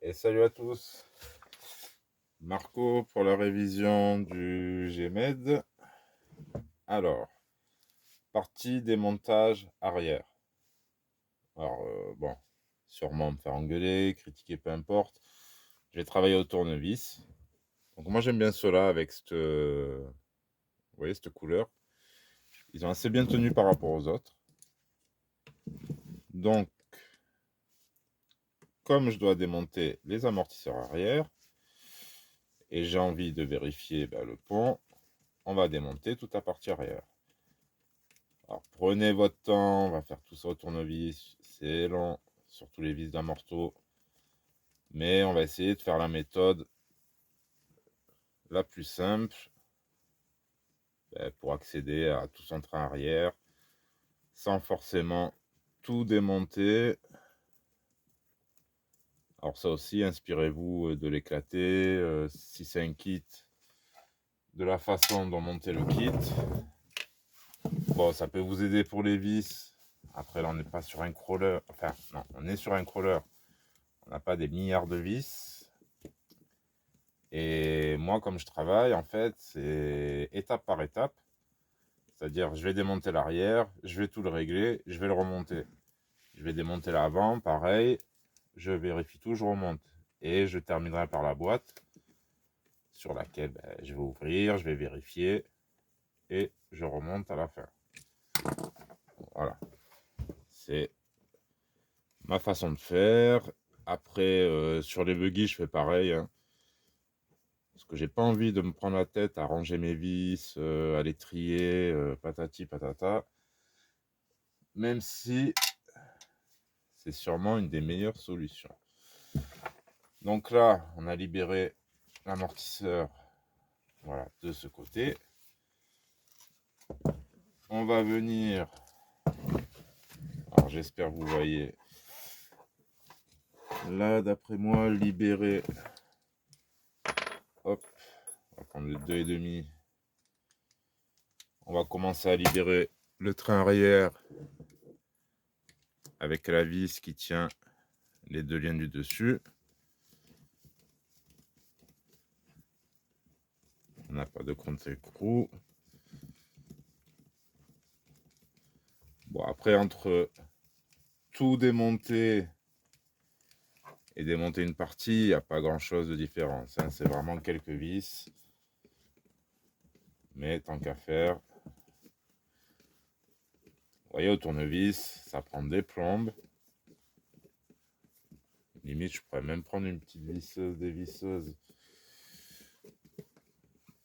Et salut à tous, Marco pour la révision du GMED. Alors, partie démontage arrière. Alors, bon, sûrement me faire engueuler, critiquer, peu importe. Je vais travailler au tournevis. Donc moi j'aime bien ceux-là avec vous voyez, cette couleur. Ils ont assez bien tenu par rapport aux autres. Donc, comme je dois démonter les amortisseurs arrière, et j'ai envie de vérifier le pont, on va démonter toute la partie arrière. Alors prenez votre temps, on va faire tout ça au tournevis, c'est long, surtout les vis d'amorto, mais on va essayer de faire la méthode la plus simple pour accéder à tout son train arrière, sans forcément tout démonter. Alors ça aussi, inspirez-vous de l'éclater, si c'est un kit, de la façon dont monter le kit. Bon, ça peut vous aider pour les vis. Après là, on n'est pas sur un crawler, enfin non, on est sur un crawler. On n'a pas des milliards de vis. Et moi, comme je travaille, en fait, c'est étape par étape. C'est-à-dire, je vais démonter l'arrière, je vais tout le régler, je vais le remonter. Je vais démonter l'avant, pareil, je vérifie tout, je remonte. Et je terminerai par la boîte sur laquelle je vais ouvrir, je vais vérifier et je remonte à la fin. Voilà, c'est ma façon de faire. Après, sur les buggy, je fais pareil, hein. Parce que j'ai pas envie de me prendre la tête à ranger mes vis, à les trier, patati patata. Même si c'est sûrement une des meilleures solutions. Donc là, on a libéré l'amortisseur, voilà, de ce côté. On va venir, alors j'espère que vous voyez, là d'après moi, libérer, hop, on va prendre le 2,5. On va commencer à libérer le train arrière avec la vis qui tient les deux liens du dessus. On n'a pas de contre-écrou. Bon, après, entre tout démonter et démonter une partie, il n'y a pas grand-chose de différence, hein. C'est vraiment quelques vis. Mais tant qu'à faire, vous voyez, au tournevis, ça prend des plombes. Limite, je pourrais même prendre une petite visseuse, dévisseuse.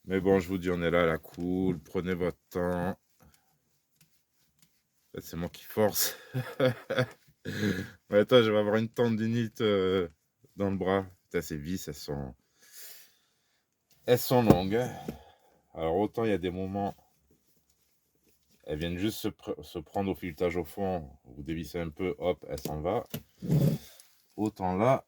Mais bon, je vous dis, on est là à la cool. Prenez votre temps. C'est moi qui force. Ouais, toi, je vais avoir une tendinite dans le bras. Putain, ces vis, elles sont longues, hein. Alors, autant il y a des moments, elles viennent juste se prendre au filetage au fond. Vous dévissez un peu, hop, elle s'en va. Autant là,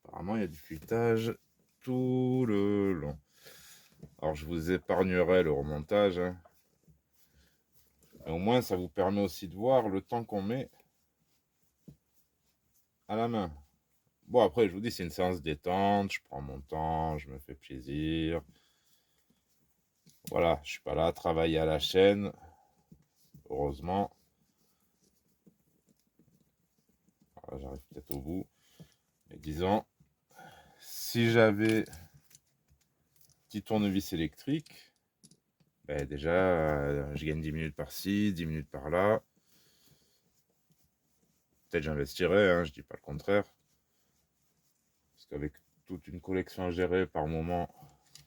apparemment, il y a du filetage tout le long. Alors, je vous épargnerai le remontage, hein. Mais au moins, ça vous permet aussi de voir le temps qu'on met à la main. Bon, après, je vous dis, c'est une séance détente. Je prends mon temps, je me fais plaisir. Voilà, je suis pas là à travailler à la chaîne, heureusement. Voilà, j'arrive peut-être au bout. Mais disons, si j'avais petit tournevis électrique, déjà, je gagne 10 minutes par-ci, 10 minutes par-là. Peut-être j'investirais, hein, je dis pas le contraire. Parce qu'avec toute une collection à gérer par moment,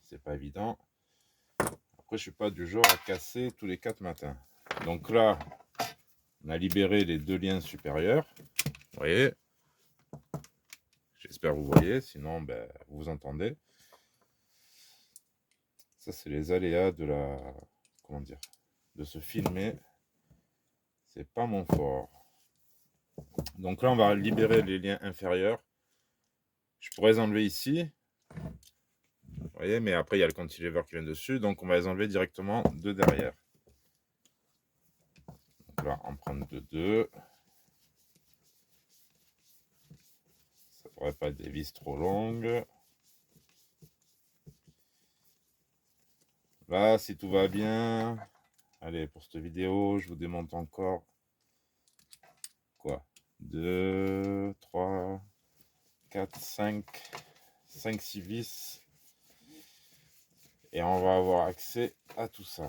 c'est pas évident. Après, je suis pas du genre à casser tous les 4 matins. Donc là, on a libéré les deux liens supérieurs. Vous voyez? J'espère que vous voyez, sinon vous entendez. Ça, c'est les aléas de comment dire, de se filmer. C'est pas mon fort. Donc là, on va libérer les liens inférieurs. Je pourrais les enlever ici. Vous voyez, mais après, il y a le cantilever qui vient dessus. Donc, on va les enlever directement de derrière. Donc là, empreinte de 2. faudrait pas des vis trop longues. Là, si tout va bien, allez, pour cette vidéo, je vous démonte encore quoi 2, 3, 4, 5, 6 vis. Et on va avoir accès à tout ça.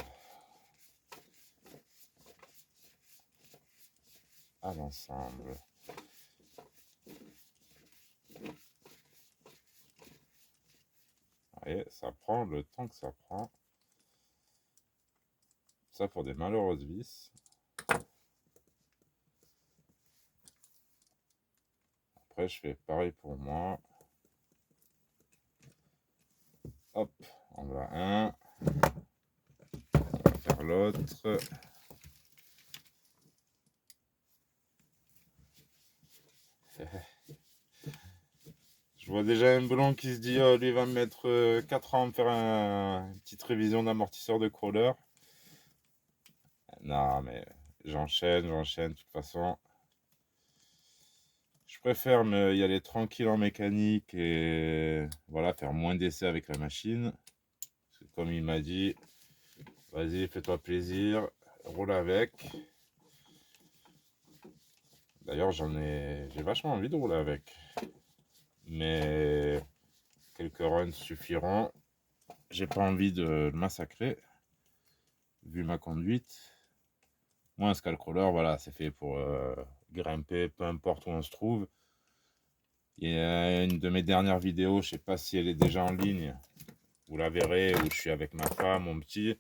À l'ensemble. Et ça prend le temps que ça prend. Ça pour des malheureuses vis. Après, je fais pareil pour moi. Hop, on va un. On va faire l'autre. Je vois déjà un blanc qui se dit, oh, lui va me mettre 4 ans à me faire une petite révision d'amortisseur de crawler. Non, mais j'enchaîne. De toute façon, je préfère y aller tranquille en mécanique et voilà, faire moins d'essais avec la machine. Parce que comme il m'a dit, vas-y, fais-toi plaisir, roule avec. D'ailleurs, j'ai vachement envie de rouler avec. Mais quelques runs suffiront. J'ai pas envie de le massacrer, vu ma conduite. Moi, un Skullcrawler, voilà, c'est fait pour grimper, peu importe où on se trouve. Il y a une de mes dernières vidéos, je sais pas si elle est déjà en ligne, vous la verrez, où je suis avec ma femme, mon petit.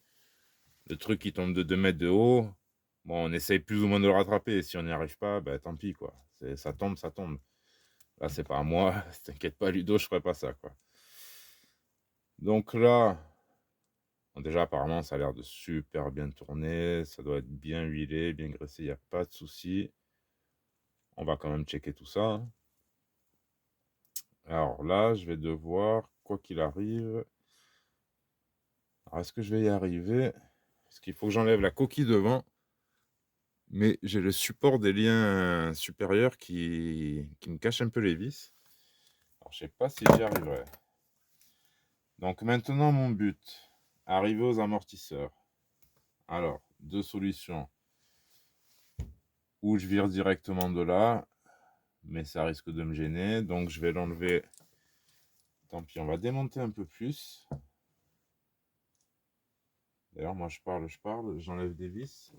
Le truc qui tombe de 2 mètres de haut, bon, on essaye plus ou moins de le rattraper. Si on n'y arrive pas, bah, tant pis, quoi. Ça tombe, ça tombe. Là, c'est pas à moi. T'inquiète pas, Ludo, je ferai pas ça, quoi. Donc là, bon, déjà, apparemment, ça a l'air de super bien tourner. Ça doit être bien huilé, bien graissé. Il n'y a pas de souci. On va quand même checker tout ça, hein. Alors là, je vais devoir, quoi qu'il arrive... Alors, est-ce que je vais y arriver? Parce qu'il faut que j'enlève la coquille devant. Mais j'ai le support des liens supérieurs qui me cache un peu les vis. Alors, je sais pas si j'y arriverai. Donc maintenant, mon but, arriver aux amortisseurs. Alors, deux solutions. Ou je vire directement de là, mais ça risque de me gêner. Donc je vais l'enlever. Tant pis, on va démonter un peu plus. D'ailleurs, moi je parle, j'enlève des vis.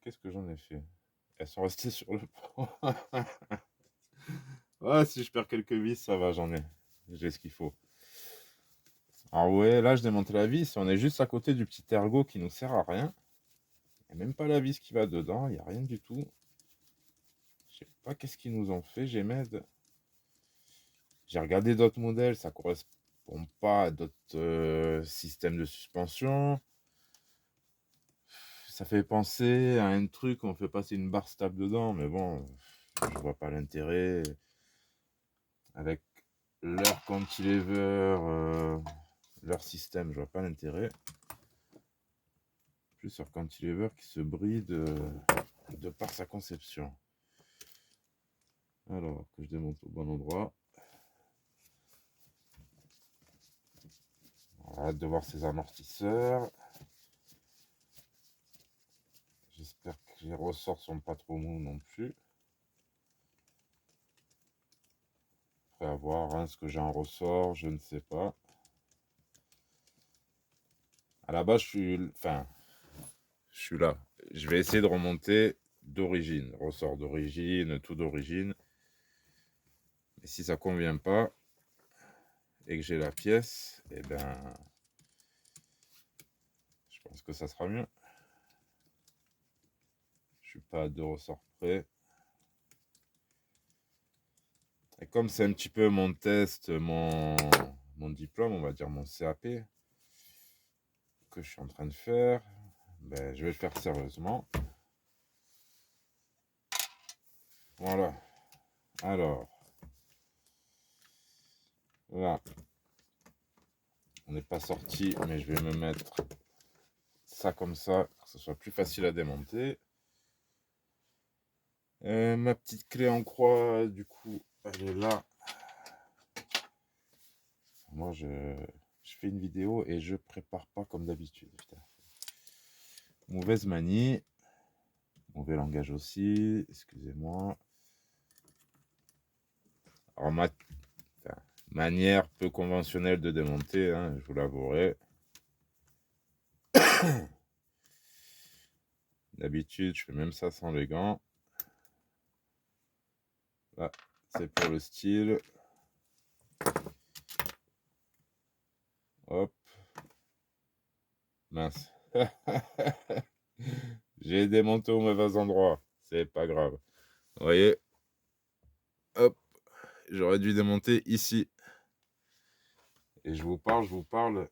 Qu'est-ce que j'en ai fait? Elles sont restées sur le pont. Ouais, si je perds quelques vis, ça va, j'en ai. J'ai ce qu'il faut. Alors ouais, là je démonte la vis. On est juste à côté du petit ergot qui nous sert à rien. Il n'y a même pas la vis qui va dedans, il n'y a rien du tout. Je sais pas qu'est-ce qu'ils nous ont fait, Gmed. J'ai regardé d'autres modèles, ça correspond pas à d'autres systèmes de suspension. Ça fait penser à un truc, on fait passer une barre stable dedans, mais bon, je vois pas l'intérêt. Avec leur cantilever, leur système, je vois pas l'intérêt. Plus sur cantilever qui se bride de par sa conception. Alors, que je démonte au bon endroit. On a hâte de voir ces amortisseurs. J'espère que les ressorts sont pas trop mous non plus. Après avoir hein, ce que j'ai en ressort, je ne sais pas. À la base, je suis là. Je vais essayer de remonter d'origine. Ressort d'origine, tout d'origine. Et si ça convient pas et que j'ai la pièce, eh ben, je pense que ça sera mieux. Je suis pas à 2 ressorts près. Et comme c'est un petit peu mon test, mon diplôme, on va dire mon CAP, que je suis en train de faire, ben, je vais le faire sérieusement. Voilà. Alors, là, on n'est pas sorti, mais je vais me mettre ça comme ça, que ce soit plus facile à démonter. Ma petite clé en croix, du coup, elle est là. Moi, je fais une vidéo et je prépare pas comme d'habitude. Putain. Mauvaise manie. Mauvais langage aussi. Excusez-moi. Alors, enfin, manière peu conventionnelle de démonter, hein, je vous l'avouerai. D'habitude, je fais même ça sans les gants. Là, c'est pour le style. Hop. Mince. J'ai démonté au mauvais endroit. C'est pas grave. Vous voyez? Hop. J'aurais dû démonter ici. Et je vous parle.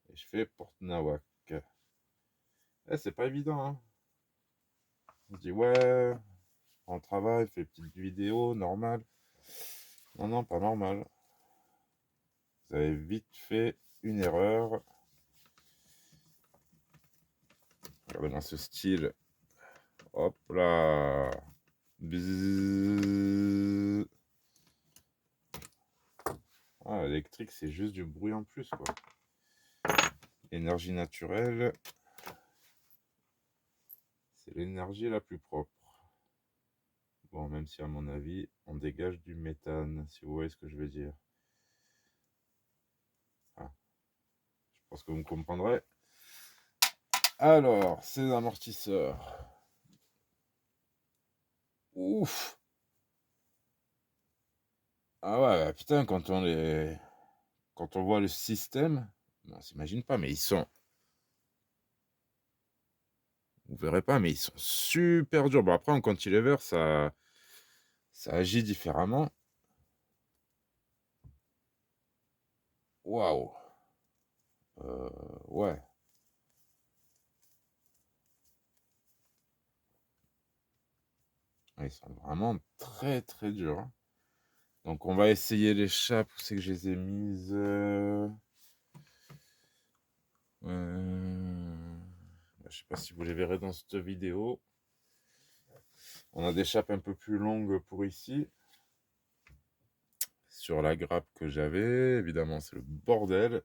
Et je fais porte nawak. C'est pas évident, hein. On se dit, ouais, on travaille, fait petite vidéo, normal. Non, non, pas normal. Vous avez vite fait une erreur. Regardez dans ce style. Hop là. Bzzz. Ah, l'électrique, c'est juste du bruit en plus, quoi. Énergie naturelle. C'est l'énergie la plus propre. Bon, même si à mon avis, on dégage du méthane, si vous voyez ce que je veux dire. Ah, je pense que vous me comprendrez. Alors, ces amortisseurs. Ouf. Ah ouais, putain, quand on voit le système, on s'imagine pas, mais ils sont... Vous verrez pas, mais ils sont super durs. Bon, après, en cantilever, ça agit différemment. Waouh. Ouais. Ils sont vraiment très très durs, hein. Donc on va essayer les chapeaux. Où c'est que je les ai mises je sais pas si vous les verrez dans cette vidéo. On a des chapes un peu plus longues pour ici. Sur la grappe que j'avais, évidemment, c'est le bordel.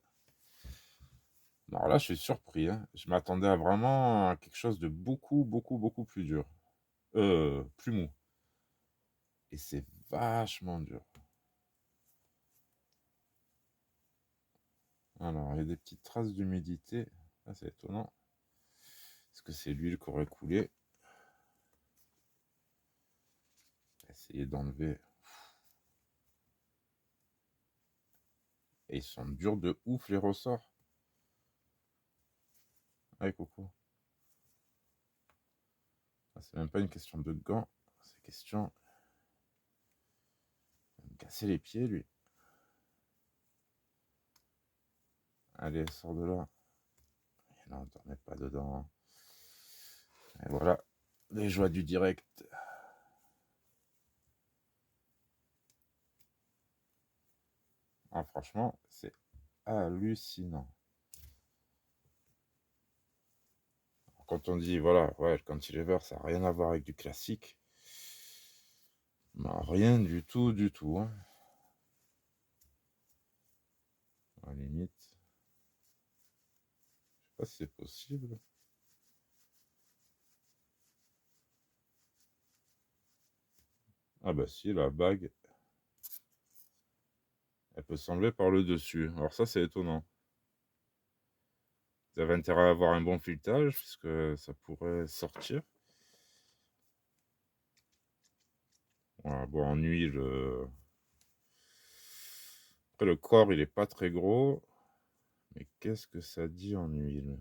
Alors là, je suis surpris, hein. Je m'attendais à vraiment quelque chose de beaucoup, beaucoup, beaucoup plus dur. Plus mou. Et c'est vachement dur. Alors, il y a des petites traces d'humidité. Ah, c'est étonnant. Est-ce que c'est l'huile qui aurait coulé? Essayer d'enlever. Et ils sont durs de ouf, les ressorts. Allez, Coco. Ah, c'est même pas une question de gants. C'est question... Il va me casser les pieds, lui. Allez, sors de là. Non, t'en mets pas dedans. Et voilà, les joies du direct. Ah, franchement, c'est hallucinant. Quand on dit, voilà, ouais, le cantilever, ça n'a rien à voir avec du classique. Ben, rien du tout, du tout, hein. À la limite. Je sais pas si c'est possible. Ah bah si, la bague, elle peut s'enlever par le dessus. Alors ça, c'est étonnant. Vous avez intérêt à avoir un bon filetage, puisque ça pourrait sortir. Voilà, bon, en huile... Après, le corps, il est pas très gros. Mais qu'est-ce que ça dit en huile?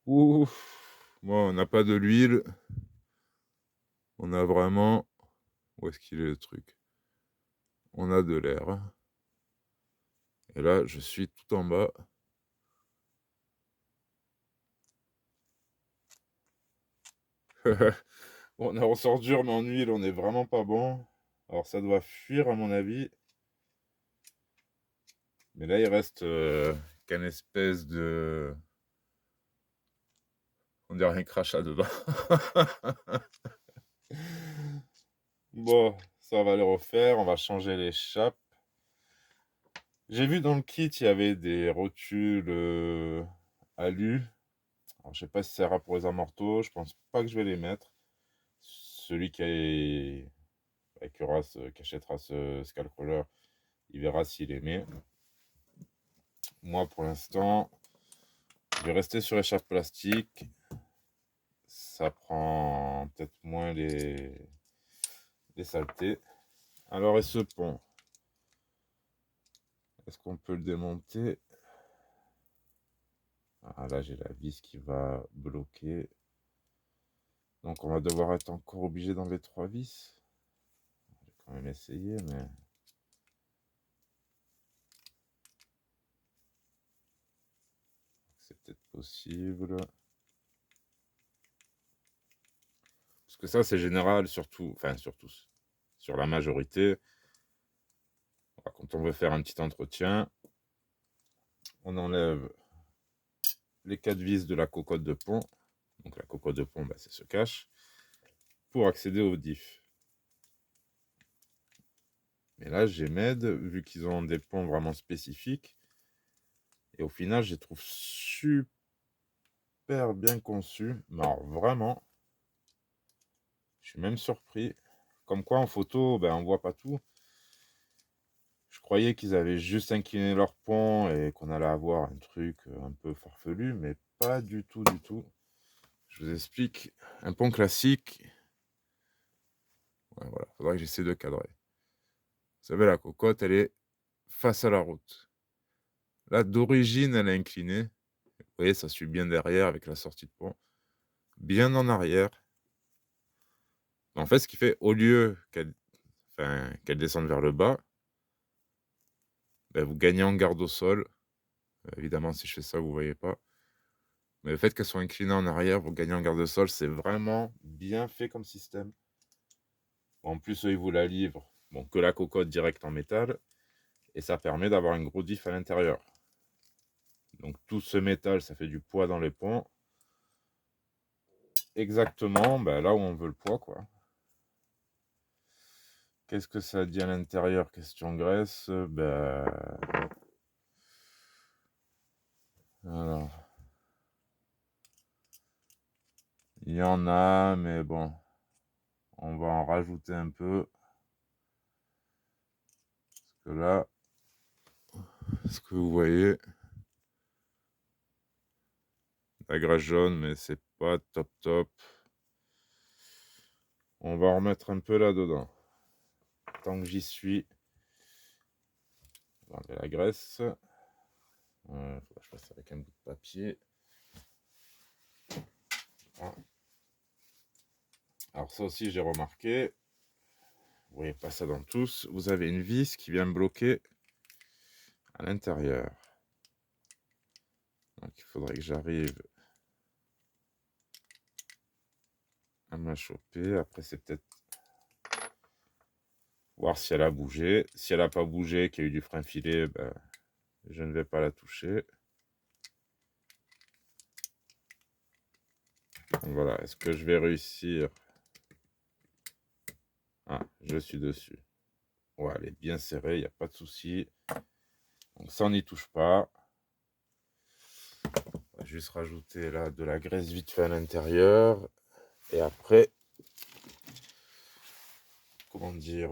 Ouf! Bon, on n'a pas de l'huile. On a vraiment... Où est-ce qu'il est le truc? On a de l'air. Et là, je suis tout en bas. Bon, on a ressort dur, mais en huile, on est vraiment pas bon. Alors, ça doit fuir, à mon avis. Mais là, il reste qu'un espèce de... On dirait un crachat dedans. Bon, ça va le refaire. On va changer les chapes. J'ai vu dans le kit, il y avait des rotules alu. Alors, je sais pas si ça sert pour les amortos. Je pense pas que je vais les mettre. Celui qui achètera ce Skullcrawler, il verra s'il les met. Moi, pour l'instant, je vais rester sur les chapes plastiques. Ça prend peut-être moins les saletés. Alors, et ce pont, est-ce qu'on peut le démonter? Ah, là, j'ai la vis qui va bloquer. Donc, on va devoir être encore obligé d'enlever 3 vis. Je vais quand même essayer, mais... c'est peut-être possible. Parce que ça, c'est général, surtout, enfin, surtout, sur la majorité. Quand on veut faire un petit entretien, on enlève les 4 vis de la cocotte de pont. Donc, la cocotte de pont, c'est ce cache. Pour accéder au diff. Mais là, Gmed, vu qu'ils ont des ponts vraiment spécifiques, et au final, je les trouve super bien conçus. Mais alors, vraiment, je suis même surpris. Comme quoi, en photo, on voit pas tout. Je croyais qu'ils avaient juste incliné leur pont et qu'on allait avoir un truc un peu farfelu, mais pas du tout, du tout. Je vous explique. Un pont classique. Ouais, voilà, faudra que j'essaie de cadrer. Vous savez, la cocotte, elle est face à la route. Là, d'origine, elle est inclinée. Vous voyez, ça suit bien derrière avec la sortie de pont. Bien en arrière. En fait, ce qui fait, au lieu qu'elle descende vers le bas, vous gagnez en garde au sol. Évidemment, si je fais ça, vous ne voyez pas. Mais le fait qu'elles soient inclinées en arrière, vous gagnez en garde au sol, c'est vraiment bien fait comme système. En plus, eux, ils vous la livrent. Bon, que la cocotte directe en métal. Et ça permet d'avoir un gros diff à l'intérieur. Donc tout ce métal, ça fait du poids dans les ponts. Exactement là où on veut le poids, quoi. Qu'est-ce que ça dit à l'intérieur? Question graisse. Alors. Il y en a, mais bon. On va en rajouter un peu. Parce que là, ce que vous voyez, la graisse jaune, mais c'est pas top top. On va en remettre un peu là-dedans. Tant que j'y suis, on va enlever la graisse. Faut que je fasse avec un bout de papier. Ah. Alors ça aussi, j'ai remarqué. Vous voyez pas ça dans tous. Vous avez une vis qui vient bloquer à l'intérieur. Donc il faudrait que j'arrive à me la choper. Après, c'est peut-être voir si elle a bougé. Si elle n'a pas bougé, qu'il y a eu du frein filé, je ne vais pas la toucher. Donc voilà, est-ce que je vais réussir? Ah, je suis dessus. Ouais, elle est bien serrée, il n'y a pas de souci. Donc ça, on n'y touche pas. On va juste rajouter là de la graisse vite fait à l'intérieur. Et après, comment dire,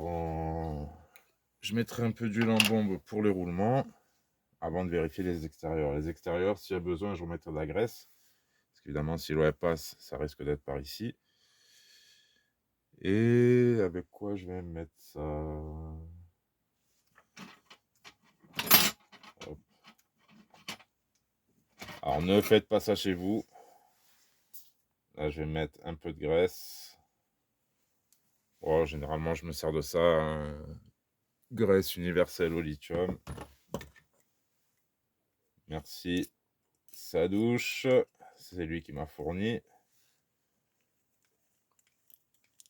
je mettrai un peu d'huile en bombe pour les roulements avant de vérifier les extérieurs. Les extérieurs, s'il y a besoin, je remettrai de la graisse. Parce qu'évidemment, si l'eau passe, ça risque d'être par ici. Et avec quoi je vais mettre ça? Hop. Alors, ne faites pas ça chez vous. Là, je vais mettre un peu de graisse. Oh, généralement, je me sers de ça. Graisse universelle au lithium. Merci. Sa douche. C'est lui qui m'a fourni.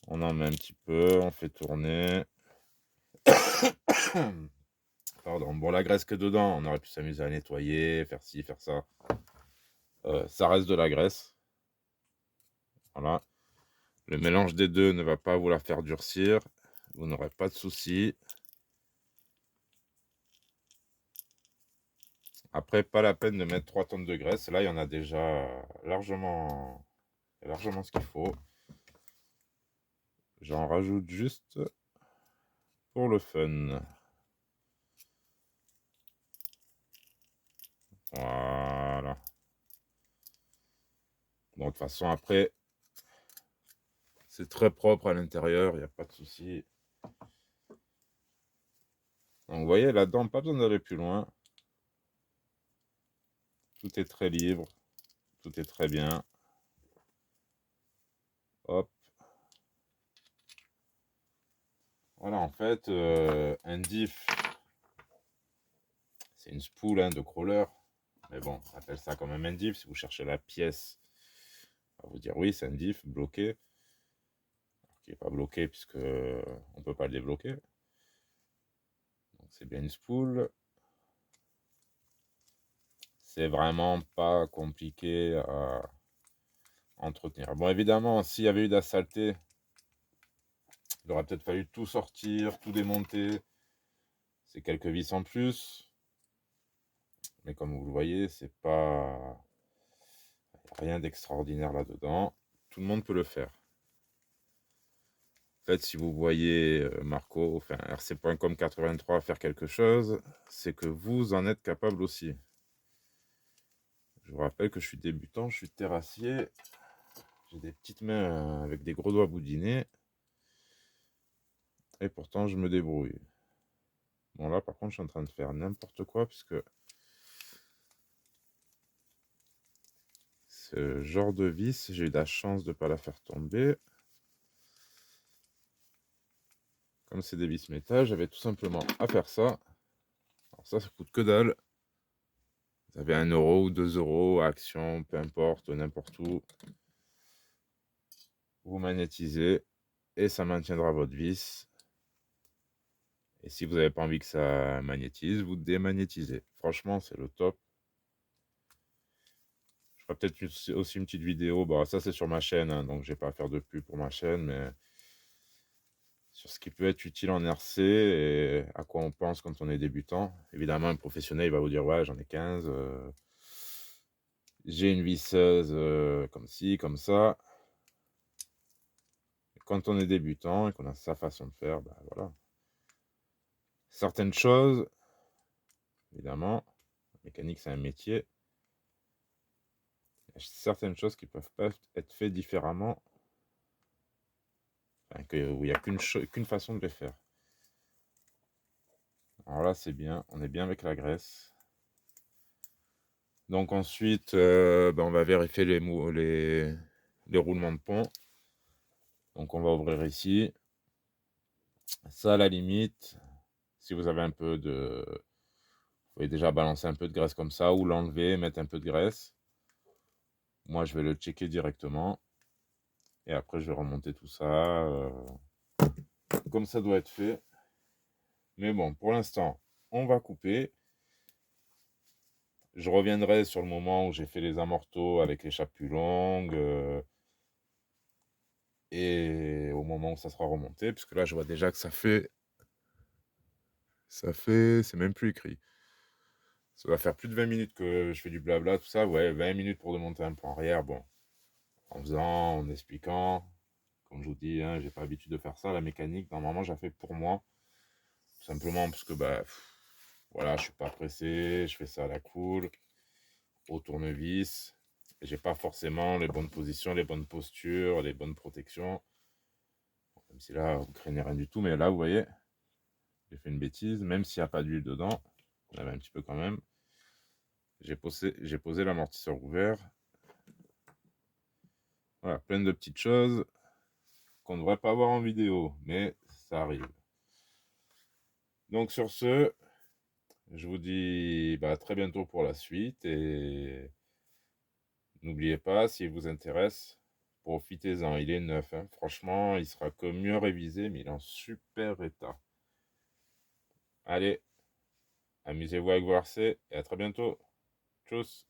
On en met un petit peu. On fait tourner. Pardon. Bon, la graisse que dedans, on aurait pu s'amuser à nettoyer, faire ci, faire ça. Ça reste de la graisse. Voilà. Le mélange des deux ne va pas vous la faire durcir. Vous n'aurez pas de soucis. Après, pas la peine de mettre 3 tonnes de graisse. Là, il y en a déjà largement ce qu'il faut. J'en rajoute juste pour le fun. Voilà. Bon, de toute façon, après, c'est très propre à l'intérieur, il n'y a pas de souci. Donc, vous voyez, là-dedans, pas besoin d'aller plus loin. Tout est très libre. Tout est très bien. Hop. Voilà, en fait, un diff, c'est une spool hein, de crawler. Mais bon, on appelle ça quand même un diff. Si vous cherchez la pièce, on va vous dire oui, c'est un diff bloqué. Alors, qui n'est pas bloqué puisque on ne peut pas le débloquer. Donc c'est bien une spool. C'est vraiment pas compliqué à entretenir. Bon, évidemment, s'il y avait eu de la saleté, il aurait peut-être fallu tout sortir, tout démonter. C'est quelques vis en plus. Mais comme vous le voyez, c'est pas rien d'extraordinaire là-dedans. Tout le monde peut le faire. En fait, si vous voyez Marco, enfin rc.com 83 faire quelque chose, c'est que vous en êtes capable aussi. Je vous rappelle que je suis débutant, je suis terrassier. J'ai des petites mains avec des gros doigts boudinés. Et pourtant, je me débrouille. Bon, là, par contre, je suis en train de faire n'importe quoi, puisque ce genre de vis, j'ai eu la chance de ne pas la faire tomber. Comme c'est des vis métal, j'avais tout simplement à faire ça. Alors ça coûte que dalle. Vous avez 1 euro ou 2 euros, Action, peu importe, n'importe où. Vous magnétisez et ça maintiendra votre vis. Et si vous n'avez pas envie que ça magnétise, vous démagnétisez. Franchement, c'est le top. Je ferai peut-être aussi une petite vidéo. Bah, ça, c'est sur ma chaîne, hein, donc je n'ai pas à faire de pub pour ma chaîne, mais sur ce qui peut être utile en RC et à quoi on pense quand on est débutant. Évidemment, un professionnel il va vous dire ouais, j'en ai 15. J'ai une visseuse comme ci, comme ça. Et quand on est débutant et qu'on a sa façon de faire, bah voilà. Certaines choses, évidemment, la mécanique c'est un métier. Il y a certaines choses qui peuvent pas être faites différemment. Enfin, où il n'y a qu'une façon de les faire. Alors là, c'est bien. On est bien avec la graisse. Donc ensuite, on va vérifier les roulements de pont. Donc on va ouvrir ici. Ça, à la limite, si vous avez un peu de... Vous pouvez déjà balancer un peu de graisse comme ça ou l'enlever, mettre un peu de graisse. Moi, je vais le checker directement. Et après, je vais remonter tout ça comme ça doit être fait. Mais bon, pour l'instant, on va couper. Je reviendrai sur le moment où j'ai fait les amortos avec les chapes plus longues. Et au moment où ça sera remonté, puisque là, je vois déjà que ça fait, c'est même plus écrit. Ça va faire plus de 20 minutes que je fais du blabla, tout ça. Ouais, 20 minutes pour démonter un point arrière. Bon, en faisant, en expliquant. Comme je vous dis, hein, j'ai pas l'habitude de faire ça. La mécanique, normalement, j'ai fait pour moi. Tout simplement parce que, bah, voilà, je suis pas pressé. Je fais ça à la cool, au tournevis. J'ai pas forcément les bonnes positions, les bonnes postures, les bonnes protections. Même si là, vous craignez rien du tout. Mais là, vous voyez, j'ai fait une bêtise. Même s'il n'y a pas d'huile dedans, on avait un petit peu quand même. J'ai posé l'amortisseur ouvert. Voilà, plein de petites choses qu'on ne devrait pas voir en vidéo, mais ça arrive. Donc sur ce, je vous dis à très bientôt pour la suite et n'oubliez pas, s'il vous intéresse, profitez-en, il est neuf. Hein. Franchement, il sera que mieux révisé, mais il est en super état. Allez, amusez-vous avec vos RC et à très bientôt. Tchuss.